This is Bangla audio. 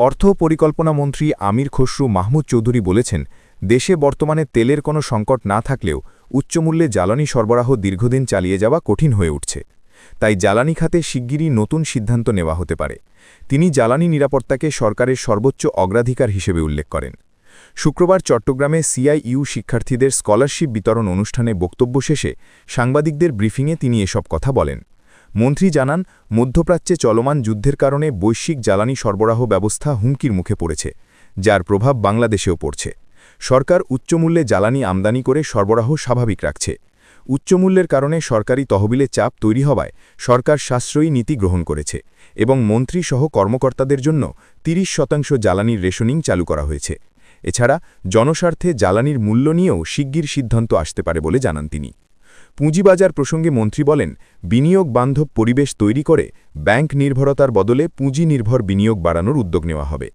অর্থ পরিকল্পনা মন্ত্রী আমির খসরু মাহমুদ চৌধুরী বলেছেন, দেশে বর্তমানে তেলের কোনো সংকট না থাকলেও উচ্চমূল্যে জ্বালানি সরবরাহ দীর্ঘদিন চালিয়ে যাওয়া কঠিন হয়ে উঠছে। তাই জ্বালানি খাতে শিগগিরই নতুন সিদ্ধান্ত নেওয়া হতে পারে। তিনি জ্বালানি নিরাপত্তাকে সরকারের সর্বোচ্চ অগ্রাধিকার হিসেবে উল্লেখ করেন। শুক্রবার চট্টগ্রামে সিআইইউ শিক্ষার্থীদের স্কলারশিপ বিতরণ অনুষ্ঠানে বক্তব্য শেষে সাংবাদিকদের ব্রিফিংয়ে তিনি এসব কথা বলেন। মন্ত্রী জানান, মধ্যপ্রাচ্যে চলমান যুদ্ধের কারণে বৈশ্বিক জ্বালানি সরবরাহ ব্যবস্থা হুমকির মুখে পড়েছে, যার প্রভাব বাংলাদেশেও পড়ছে। সরকার উচ্চমূল্যে জ্বালানি আমদানি করে সরবরাহ স্বাভাবিক রাখছে। উচ্চমূল্যের কারণে সরকারি তহবিলে চাপ তৈরি হওয়ায় সরকার সাশ্রয়ী নীতি গ্রহণ করেছে এবং মন্ত্রীসহ কর্মকর্তাদের জন্য ৩০% জ্বালানির রেশনিং চালু করা হয়েছে। এছাড়া জনস্বার্থে জ্বালানির মূল্য নিয়েও শিগগির সিদ্ধান্ত আসতে পারে বলে জানান তিনি। পুঁজিবাজার প্রসঙ্গে মন্ত্রী বলেন, বিনিয়োগ বান্ধব পরিবেশ তৈরি করে ব্যাংক নির্ভরতার বদলে পুঁজি নির্ভর বিনিয়োগ বাড়ানোর উদ্যোগ নেওয়া হবে।